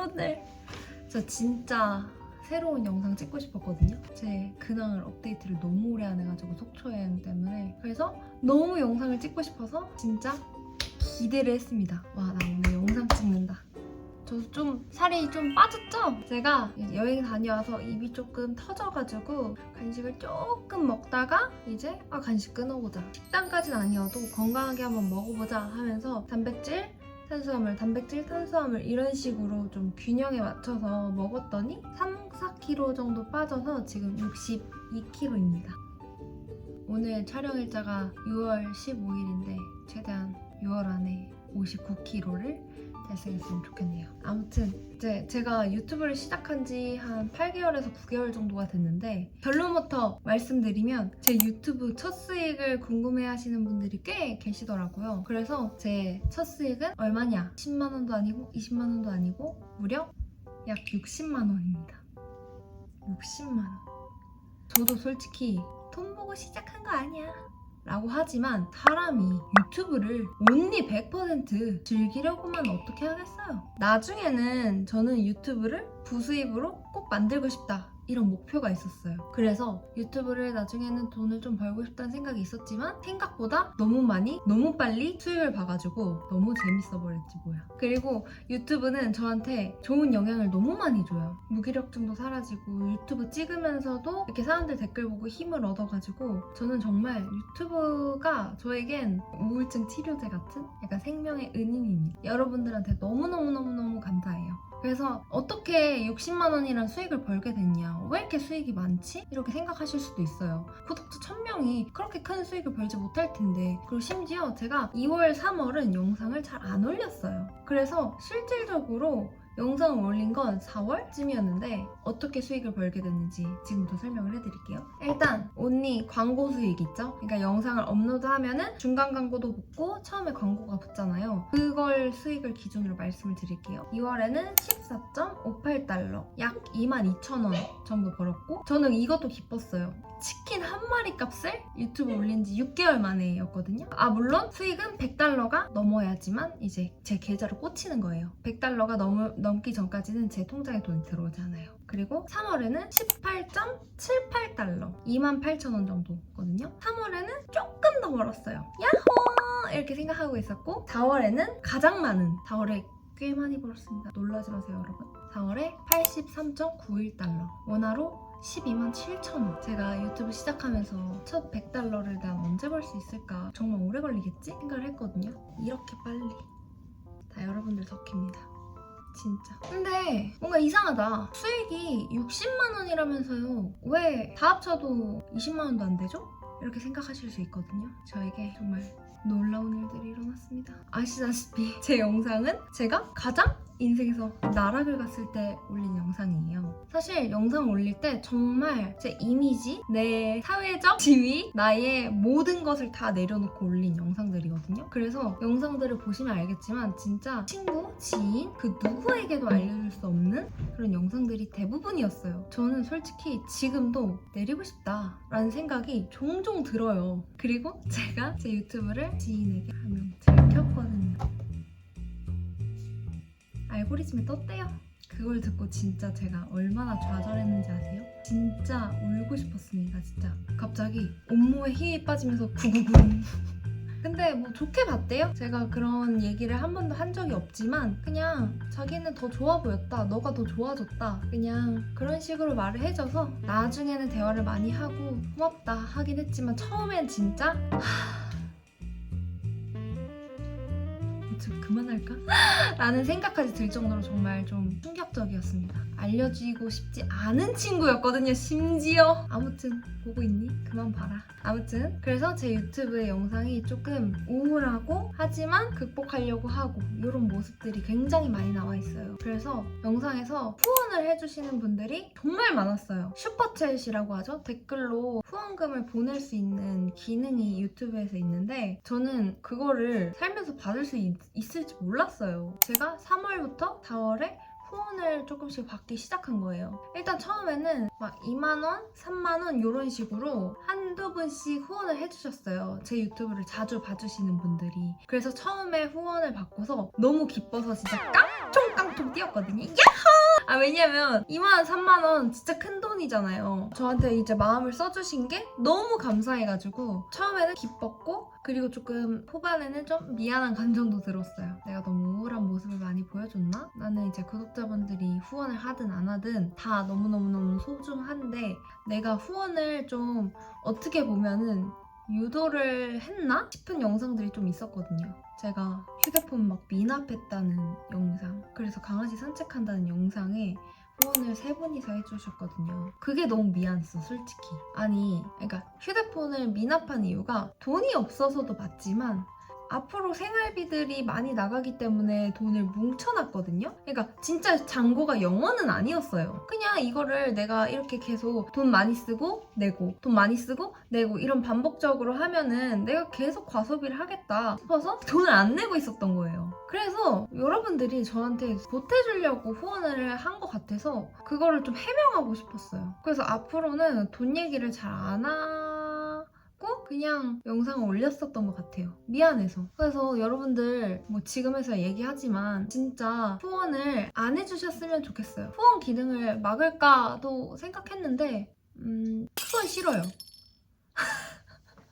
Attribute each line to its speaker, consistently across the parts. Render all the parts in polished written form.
Speaker 1: 여러분들 저 진짜 새로운 영상 찍고 싶었거든요. 제 근황을 업데이트를 너무 오래 안 해가지고 속초여행 때문에. 그래서 너무 영상을 찍고 싶어서 진짜 기대를 했습니다. 와, 나 오늘 영상 찍는다. 저 좀 살이 좀 빠졌죠? 제가 여행 다녀와서 입이 조금 터져가지고 간식을 조금 먹다가 이제 간식 끊어보자. 식단까지는 아니어도 건강하게 한번 먹어보자 하면서 단백질, 탄수화물, 단백질, 탄수화물 이런 식으로 좀 균형에 맞춰서 먹었더니 3, 4kg 정도 빠져서 지금 62kg입니다. 오늘 촬영 일자가 6월 15일인데 최대한 6월 안에 59kg를 달성했으면 좋겠네요. 아무튼 이제 제가 유튜브를 시작한 지 한 8개월에서 9개월 정도가 됐는데 결론부터 말씀드리면 제 유튜브 첫 수익을 궁금해하시는 분들이 꽤 계시더라고요. 그래서 제 첫 수익은 얼마냐? 10만 원도 아니고 20만 원도 아니고 무려 약 60만 원입니다. 60만 원. 저도 솔직히 돈 보고 시작한 거 아니야 라고 하지만 사람이 유튜브를 온리 100% 즐기려고만 어떻게 하겠어요. 나중에는 저는 유튜브를 부수입으로 꼭 만들고 싶다 이런 목표가 있었어요. 그래서 유튜브를 나중에는 돈을 좀 벌고 싶다는 생각이 있었지만 생각보다 너무 많이 너무 빨리 수익을 봐가지고 너무 재밌어 버렸지 뭐야. 그리고 유튜브는 저한테 좋은 영향을 너무 많이 줘요. 무기력증도 사라지고 유튜브 찍으면서도 이렇게 사람들 댓글 보고 힘을 얻어가지고 저는 정말 유튜브가 저에겐 우울증 치료제 같은 약간 생명의 은인입니다. 여러분들한테 너무너무너무너무 감사해요. 그래서 어떻게 60만 원이란 수익을 벌게 됐냐, 왜 이렇게 수익이 많지? 이렇게 생각하실 수도 있어요. 구독자 1000명이 그렇게 큰 수익을 벌지 못할 텐데. 그리고 심지어 제가 2월, 3월은 영상을 잘 안 올렸어요. 그래서 실질적으로 영상을 올린 건 4월쯤이었는데 어떻게 수익을 벌게 됐는지 지금부터 설명을 해드릴게요. 일단 언니 광고 수익 있죠? 그러니까 영상을 업로드하면은 중간 광고도 붙고 처음에 광고가 붙잖아요. 그걸 수익을 기준으로 말씀을 드릴게요. 2월에는 14.58달러, 약 22,000원 정도 벌었고 저는 이것도 기뻤어요. 치킨 한 마리 값을 유튜브 올린 지 6개월 만에 였거든요. 물론 수익은 100달러가 넘어야지만 이제 제 계좌로 꽂히는 거예요. 100달러가 넘기 전까지는 제 통장에 돈이 들어오지 않아요. 그리고 3월에는 18.78달러, 28,000원 정도거든요. 3월에는 조금 더 벌었어요. 야호! 이렇게 생각하고 있었고 4월에는 가장 많은, 4월에 꽤 많이 벌었습니다. 놀라지 마세요 여러분. 4월에 83.91달러, 원화로 127,000원. 제가 유튜브 시작하면서 첫 100달러를 난 언제 벌 수 있을까, 정말 오래 걸리겠지? 생각을 했거든요. 이렇게 빨리 다 여러분들 덕입니다. 진짜. 근데 뭔가 이상하다. 수익이 60만 원이라면서요. 왜 다 합쳐도 20만 원도 안 되죠? 이렇게 생각하실 수 있거든요. 저에게 정말 놀라운 일들이 일어났습니다. 아시다시피 제 영상은 제가 가장 인생에서 나락을 갔을 때 올린 영상이에요. 사실 영상 올릴 때 정말 제 이미지, 내 사회적 지위, 나의 모든 것을 다 내려놓고 올린 영상들이거든요. 그래서 영상들을 보시면 알겠지만 진짜 친구, 지인, 그 누구에게도 알려줄 수 없는 그런 영상들이 대부분이었어요. 저는 솔직히 지금도 내리고 싶다라는 생각이 종종 들어요. 그리고 제가 제 유튜브를 지인에게 한 명 들켰거든요. 알고리즘에 떴대요. 그걸 듣고 진짜 제가 얼마나 좌절했는지 아세요? 진짜 울고 싶었습니다. 진짜 갑자기 온몸에 힘이 빠지면서 구구구. 근데 뭐 좋게 봤대요. 제가 그런 얘기를 한 번도 한 적이 없지만 그냥 자기는 더 좋아 보였다, 너가 더 좋아졌다, 그냥 그런 식으로 말을 해줘서 나중에는 대화를 많이 하고 고맙다 하긴 했지만 처음엔 진짜 그만할까? 라는 생각까지 들 정도로 정말 좀 충격적이었습니다. 알려주고 싶지 않은 친구였거든요, 심지어. 아무튼 보고 있니? 그만 봐라. 아무튼 그래서 제 유튜브의 영상이 조금 우울하고 하지만 극복하려고 하고 이런 모습들이 굉장히 많이 나와 있어요. 그래서 영상에서 후원을 해주시는 분들이 정말 많았어요. 슈퍼챗이라고 하죠. 댓글로 후원금을 보낼 수 있는 기능이 유튜브에서 있는데 저는 그거를 살면서 받을 수 있을지 몰랐어요. 제가 3월부터 4월에 후원을 조금씩 받기 시작한 거예요. 일단 처음에는 막 2만원, 3만원 이런 식으로 한두 분씩 후원을 해주셨어요. 제 유튜브를 자주 봐주시는 분들이. 그래서 처음에 후원을 받고서 너무 기뻐서 진짜 깡총깡총 뛰었거든요. 왜냐면 2만원, 3만원 진짜 큰 돈이잖아요. 저한테 이제 마음을 써주신 게 너무 감사해가지고 처음에는 기뻤고 그리고 조금 후반에는 좀 미안한 감정도 들었어요. 내가 너무 우울한 모습을 많이 보여줬나? 나는 이제 구독자분들이 후원을 하든 안 하든 다 너무너무너무 소중한데 내가 후원을 좀 어떻게 보면은 유도를 했나 싶은 영상들이 좀 있었거든요. 제가 휴대폰 막 미납했다는 영상, 그래서 강아지 산책한다는 영상에 후원을 3분이서 해주셨거든요. 그게 너무 미안했어, 솔직히. 아니, 그러니까 휴대폰을 미납한 이유가 돈이 없어서도 맞지만 앞으로 생활비들이 많이 나가기 때문에 돈을 뭉쳐놨거든요. 그러니까 진짜 잔고가 0원은 아니었어요. 그냥 이거를 내가 이렇게 계속 돈 많이 쓰고 내고 돈 많이 쓰고 내고 이런 반복적으로 하면은 내가 계속 과소비를 하겠다 싶어서 돈을 안 내고 있었던 거예요. 그래서 여러분들이 저한테 보태주려고 후원을 한 것 같아서 그거를 좀 해명하고 싶었어요. 그래서 앞으로는 돈 얘기를 잘 안 하고 그냥 영상을 올렸었던 것 같아요. 미안해서. 그래서 여러분들 뭐 지금에서 얘기하지만 진짜 후원을 안 해주셨으면 좋겠어요. 후원 기능을 막을까도 생각했는데 그건 싫어요.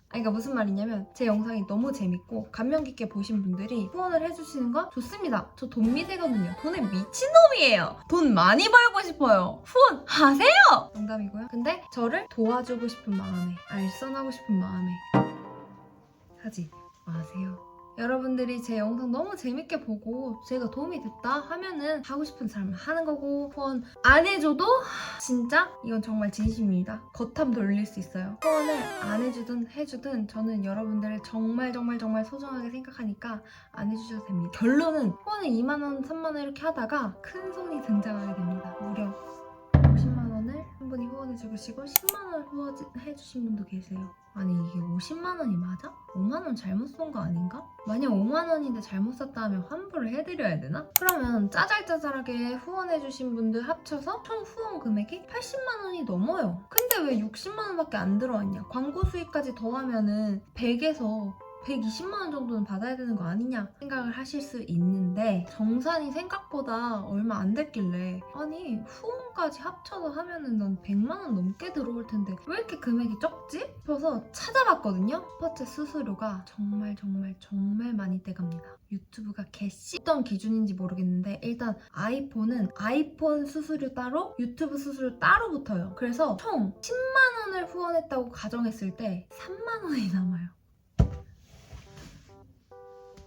Speaker 1: 그러니까 무슨 말이냐면 제 영상이 너무 재밌고 감명 깊게 보신 분들이 후원을 해주시는 거 좋습니다. 저 돈 미세거든요. 돈에 미친놈이에요. 돈 많이 벌고 싶어요. 후원하세요! 농담이고요. 근데 저를 도와주고 싶은 마음에, 알선하고 싶은 마음에 하지 마세요. 여러분들이 제 영상 너무 재밌게 보고 제가 도움이 됐다 하면은 하고 싶은 사람은 하는 거고 후원 안 해줘도 진짜 이건 정말 진심입니다. 겉함 돌릴 수 있어요. 후원을 안 해주든 해주든 저는 여러분들을 정말 소중하게 생각하니까 안 해주셔도 됩니다. 결론은 후원을 2만원, 3만원 이렇게 하다가 큰 손이 등장하게 됩니다. 무려 50만원을 한 분이 후원해주시고 10만원을 후원해주신 분도 계세요. 아니 이게 50만원이 맞아? 5만원 잘못 쏜 거 아닌가? 만약 5만원인데 잘못 썼다 하면 환불을 해드려야 되나? 그러면 짜잘짜잘하게 후원해주신 분들 합쳐서 총 후원 금액이 80만원이 넘어요. 근데 왜 60만원밖에 안 들어왔냐? 광고 수익까지 더하면은 100에서 120만원 정도는 받아야 되는 거 아니냐 생각을 하실 수 있는데 정산이 생각보다 얼마 안 됐길래 아니 후원까지 합쳐서 하면은 난 100만원 넘게 들어올 텐데 왜 이렇게 금액이 적지? 싶어서 찾아봤거든요. 슈퍼챗 수수료가 정말 많이 떼갑니다. 유튜브가 어떤 기준인지 모르겠는데 일단 아이폰은 아이폰 수수료 따로 유튜브 수수료 따로 붙어요. 그래서 총 10만원을 후원했다고 가정했을 때 3만원이 남아요.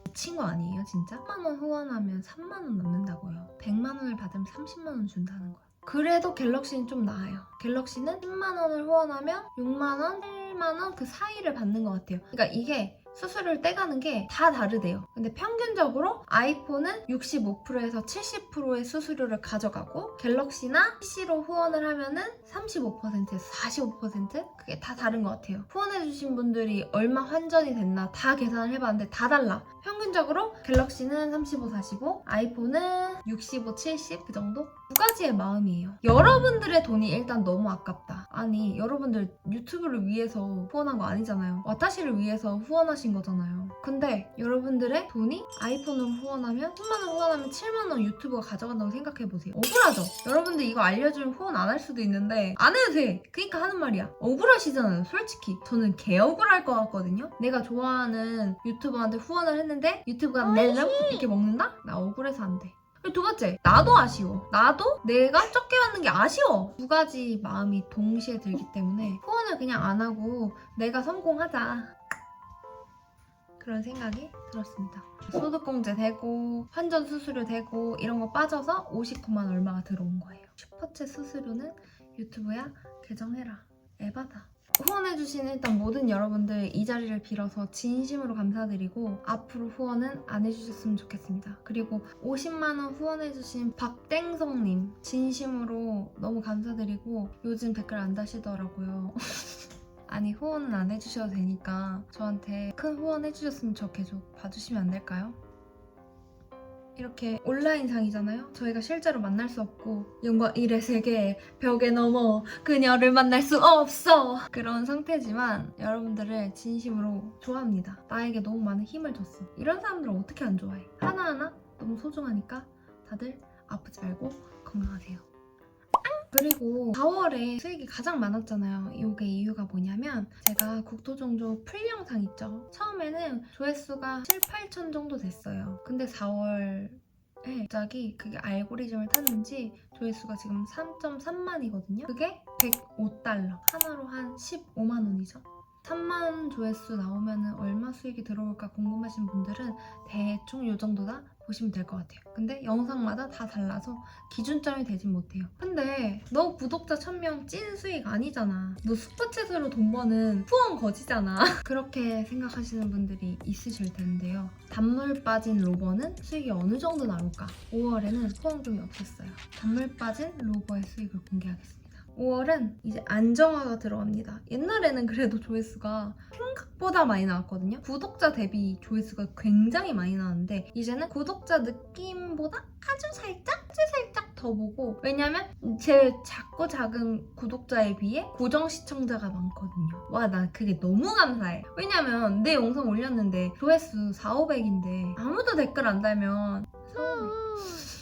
Speaker 1: 미친 거 아니에요 진짜? 10만원 후원하면 3만원 남는다고요. 100만원을 받으면 30만원 준다는 거예요. 그래도 갤럭시는 좀 나아요. 갤럭시는 10만원을 후원하면 6만원, 7만원 그 사이를 받는 것 같아요. 그러니까 이게 수수료를 떼가는 게 다 다르대요. 근데 평균적으로 아이폰은 65%에서 70%의 수수료를 가져가고 갤럭시나 PC로 후원을 하면은 35%에서 45% 그게 다 다른 것 같아요. 후원해주신 분들이 얼마 환전이 됐나 다 계산을 해봤는데 다 달라. 평균적으로 갤럭시는 35, 45, 아이폰은 65, 70 그 정도? 두 가지의 마음이에요. 여러분들의 돈이 일단 너무 아깝다. 아니 여러분들 유튜브를 위해서 후원한 거 아니잖아요. 와타시를 위해서 후원하신 거잖아요. 근데 여러분들의 돈이 아이폰으로 후원하면 10만원 후원하면 7만원 유튜브가 가져간다고 생각해보세요. 억울하죠? 여러분들 이거 알려주면 후원 안 할 수도 있는데 안 해도 돼. 그러니까 하는 말이야. 억울하시잖아요 솔직히. 저는 개 억울할 것 같거든요. 내가 좋아하는 유튜버한테 후원을 했는데 유튜브가 멜름 이렇게 먹는다? 나 억울해서 안 돼. 그리고 두 번째, 나도 아쉬워. 나도 내가 적게 받는 게 아쉬워. 두 가지 마음이 동시에 들기 때문에 후원을 그냥 안 하고 내가 성공하자. 그런 생각이 들었습니다. 소득공제 되고 환전 수수료 되고 이런 거 빠져서 59만 얼마가 들어온 거예요. 슈퍼챗 수수료는 유튜브야 계정해라. 에바다. 후원해주신 일단 모든 여러분들 이 자리를 빌어서 진심으로 감사드리고 앞으로 후원은 안 해주셨으면 좋겠습니다. 그리고 50만원 후원해주신 박땡성님 진심으로 너무 감사드리고 요즘 댓글 안 다시더라고요. 아니 후원은 안 해주셔도 되니까 저한테 큰 후원 해주셨으면 저 계속 봐주시면 안 될까요? 이렇게 온라인상이잖아요? 저희가 실제로 만날 수 없고 영과 일의 세계에 벽에 넘어 그녀를 만날 수 없어 그런 상태지만 여러분들을 진심으로 좋아합니다. 나에게 너무 많은 힘을 줬어. 이런 사람들은 어떻게 안 좋아해? 하나하나 너무 소중하니까 다들 아프지 말고 건강하세요. 그리고 4월에 수익이 가장 많았잖아요. 이게 이유가 뭐냐면 제가 국토종조 풀 영상 있죠. 처음에는 조회수가 7, 8천 정도 됐어요. 근데 4월에 갑자기 그게 알고리즘을 탔는지 조회수가 지금 3.3만이거든요. 그게 105달러. 하나로 한 15만 원이죠. 3만 조회수 나오면 얼마 수익이 들어올까 궁금하신 분들은 대충 이 정도다 보시면 될 것 같아요. 근데 영상마다 다 달라서 기준점이 되진 못해요. 근데 너 구독자 1000명 찐 수익 아니잖아. 너 슈퍼챗으로 돈 버는 후원 거지잖아. 그렇게 생각하시는 분들이 있으실 텐데요. 단물 빠진 로버는 수익이 어느 정도 나올까? 5월에는 후원금이 없었어요. 단물 빠진 로버의 수익을 공개하겠습니다. 5월은 이제 안정화가 들어갑니다. 옛날에는 그래도 조회수가 생각보다 많이 나왔거든요. 구독자 대비 조회수가 굉장히 많이 나왔는데 이제는 구독자 느낌보다 아주 살짝 더 보고, 왜냐면 제 작고 작은 구독자에 비해 고정 시청자가 많거든요. 와, 나 그게 너무 감사해. 왜냐면 내 영상 올렸는데 조회수 4,500인데 아무도 댓글 안 달면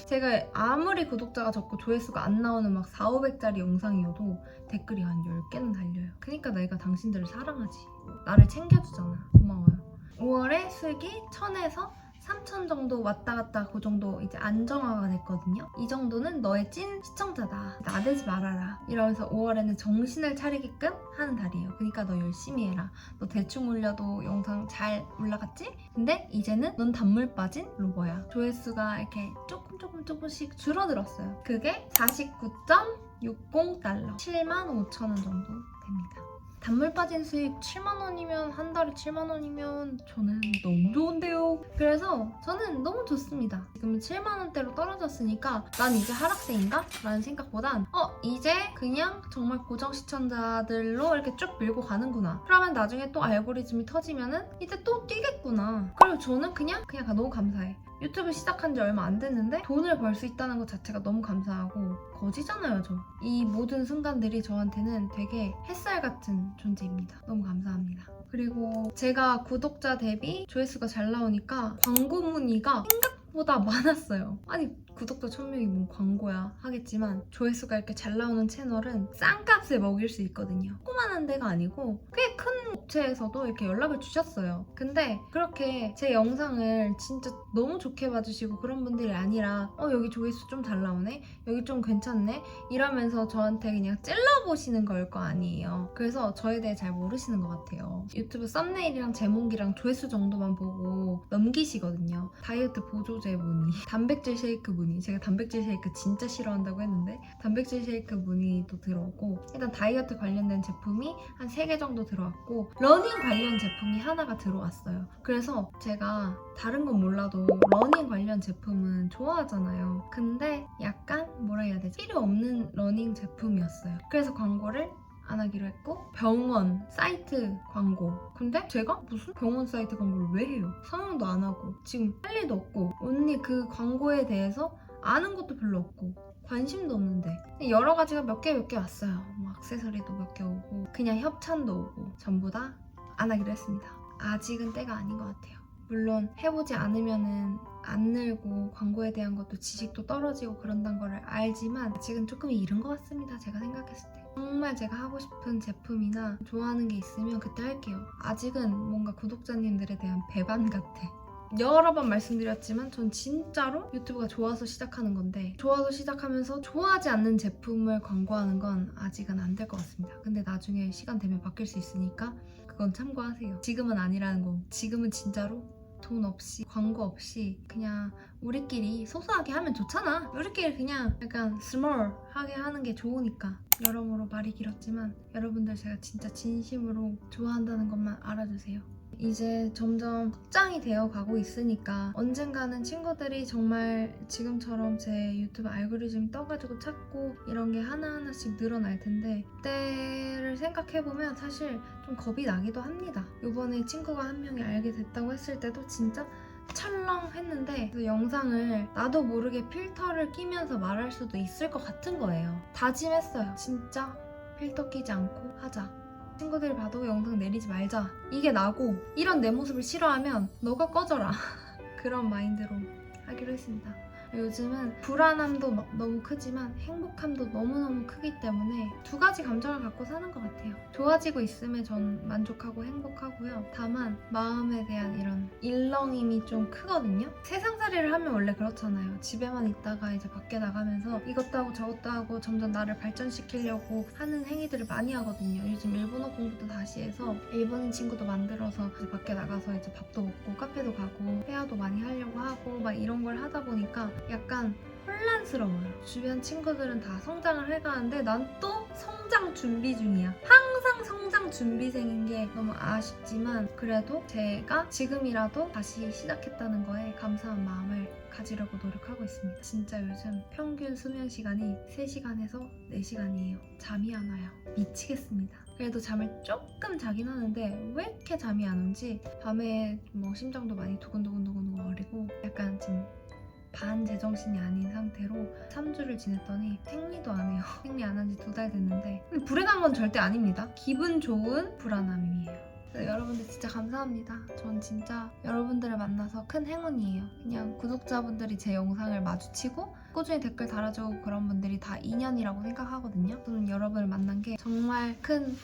Speaker 1: 제가 아무리 구독자가 적고 조회수가 안 나오는 막 4,500짜리 영상이어도 댓글이 한 10개는 달려요. 그러니까 내가 당신들을 사랑하지. 나를 챙겨주잖아. 고마워요. 5월에 수익이 1,000에서 3,000 정도 왔다 갔다 그 정도 이제 안정화가 됐거든요. 이 정도는 너의 찐 시청자다. 나대지 말아라. 이러면서 5월에는 정신을 차리게끔 하는 달이에요. 그러니까 너 열심히 해라. 너 대충 올려도 영상 잘 올라갔지? 근데 이제는 넌 단물 빠진 로버야. 조회수가 이렇게 조금씩 줄어들었어요. 그게 49.60달러. 75,000원 정도 됩니다. 단물 빠진 수익 7만원이면, 한 달에 7만원이면 저는 너무 좋은데요. 그래서 저는 너무 좋습니다. 지금 7만원대로 떨어졌으니까 난 이제 하락세인가? 라는 생각보단 이제 그냥 정말 고정 시청자들로 이렇게 쭉 밀고 가는구나. 그러면 나중에 또 알고리즘이 터지면은 이제 또 뛰겠구나. 그리고 저는 그냥 너무 감사해. 유튜브 시작한 지 얼마 안 됐는데 돈을 벌 수 있다는 것 자체가 너무 감사하고, 거지잖아요, 저. 이 모든 순간들이 저한테는 되게 햇살 같은 존재입니다. 너무 감사합니다. 그리고 제가 구독자 대비 조회수가 잘 나오니까 광고 문의가 생각보다 많았어요. 아니, 구독자 1000명이 뭔 광고야 하겠지만 조회수가 이렇게 잘 나오는 채널은 싼값에 먹일 수 있거든요. 조그만한 데가 아니고 꽤 큰 업체에서도 이렇게 연락을 주셨어요. 근데 그렇게 제 영상을 진짜 너무 좋게 봐주시고 그런 분들이 아니라 여기 조회수 좀 잘 나오네? 여기 좀 괜찮네? 이러면서 저한테 그냥 찔러보시는 걸 거 아니에요. 그래서 저에 대해 잘 모르시는 것 같아요. 유튜브 썸네일이랑 제목이랑 조회수 정도만 보고 넘기시거든요. 다이어트 보조제 문의, 단백질 쉐이크 문의. 제가 단백질 쉐이크 진짜 싫어한다고 했는데 단백질 쉐이크 문의도 들어오고, 일단 다이어트 관련된 제품이 한 3개 정도 들어왔고, 러닝 관련 제품이 하나가 들어왔어요. 그래서 제가 다른 건 몰라도 러닝 관련 제품은 좋아하잖아요. 근데 약간 뭐라 해야 되지? 필요 없는 러닝 제품이었어요. 그래서 광고를 안 하기로 했고, 병원 사이트 광고. 근데 제가 무슨 병원 사이트 광고를 왜 해요? 성형도 안 하고 지금 할 일도 없고, 언니 그 광고에 대해서 아는 것도 별로 없고 관심도 없는데 여러 가지가 몇 개 왔어요. 뭐 액세서리도 몇 개 오고 그냥 협찬도 오고, 전부 다 안 하기로 했습니다. 아직은 때가 아닌 것 같아요. 물론 해보지 않으면은 안 늘고 광고에 대한 것도 지식도 떨어지고 그런다는 걸 알지만 아직은 조금 이른 것 같습니다. 제가 생각했을 때. 정말 제가 하고 싶은 제품이나 좋아하는 게 있으면 그때 할게요. 아직은 뭔가 구독자님들에 대한 배반 같아. 여러 번 말씀드렸지만 전 진짜로 유튜브가 좋아서 시작하는 건데, 좋아서 시작하면서 좋아하지 않는 제품을 광고하는 건 아직은 안 될 것 같습니다. 근데 나중에 시간 되면 바뀔 수 있으니까 그건 참고하세요. 지금은 아니라는 거. 지금은 진짜로 돈 없이 광고 없이 그냥 우리끼리 소소하게 하면 좋잖아. 우리끼리 그냥 약간 스몰하게 하는 게 좋으니까. 여러모로 말이 길었지만 여러분들 제가 진짜 진심으로 좋아한다는 것만 알아주세요. 이제 점점 확장이 되어 가고 있으니까 언젠가는 친구들이 정말 지금처럼 제 유튜브 알고리즘 떠가지고 찾고 이런 게 하나하나씩 늘어날 텐데, 그때를 생각해보면 사실 좀 겁이 나기도 합니다. 이번에 친구가 한 명이 알게 됐다고 했을 때도 진짜 찰렁했는데, 그 영상을 나도 모르게 필터를 끼면서 말할 수도 있을 것 같은 거예요. 다짐했어요. 진짜 필터 끼지 않고 하자. 친구들이 봐도 영상 내리지 말자. 이게 나고, 이런 내 모습을 싫어하면 너가 꺼져라. 그런 마인드로 하기로 했습니다. 요즘은 불안함도 막 너무 크지만 행복함도 너무너무 크기 때문에 두 가지 감정을 갖고 사는 것 같아요. 좋아지고 있음에 전 만족하고 행복하고요. 다만 마음에 대한 이런 일렁임이 좀 크거든요. 세상살이를 하면 원래 그렇잖아요. 집에만 있다가 이제 밖에 나가면서 이것도 하고 저것도 하고 점점 나를 발전시키려고 하는 행위들을 많이 하거든요. 요즘 일본어 공부도 다시 해서 일본인 친구도 만들어서 이제 밖에 나가서 이제 밥도 먹고 카페도 가고 헤어도 많이 하려고 하고 막 이런 걸 하다 보니까 약간 혼란스러워요. 주변 친구들은 다 성장을 해가는데 난 또 성장 준비 중이야. 항상 성장 준비생인 게 너무 아쉽지만 그래도 제가 지금이라도 다시 시작했다는 거에 감사한 마음을 가지려고 노력하고 있습니다. 진짜 요즘 평균 수면 시간이 3시간에서 4시간이에요. 잠이 안 와요. 미치겠습니다. 그래도 잠을 조금 자긴 하는데 왜 이렇게 잠이 안 오는지 밤에 뭐 심장도 많이 두근두근두근 거리고 약간 좀 반제정신이 아닌 상태로 3주를 지냈더니 생리도 안 해요. 생리 안 한 지 2달 됐는데 근데 불행한 건 절대 아닙니다. 기분 좋은 불안함이에요. 여러분들 진짜 감사합니다. 전 진짜 여러분들을 만나서 큰 행운이에요. 그냥 구독자분들이 제 영상을 마주치고 꾸준히 댓글 달아주고 그런 분들이 다 인연이라고 생각하거든요. 저는 여러분을 만난 게 정말 큰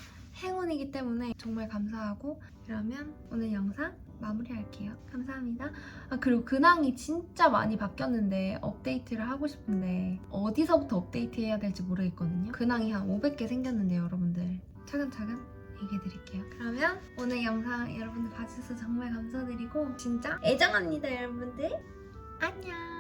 Speaker 1: 행운이기 때문에 정말 감사하고 그러면 오늘 영상 마무리할게요. 감사합니다. 그리고 근황이 진짜 많이 바뀌었는데 업데이트를 하고 싶은데 어디서부터 업데이트 해야 될지 모르겠거든요. 근황이 한 500개 생겼는데 여러분들 차근차근 얘기해드릴게요. 그러면 오늘 영상 여러분들 봐주셔서 정말 감사드리고 진짜 애정합니다 여러분들. 안녕.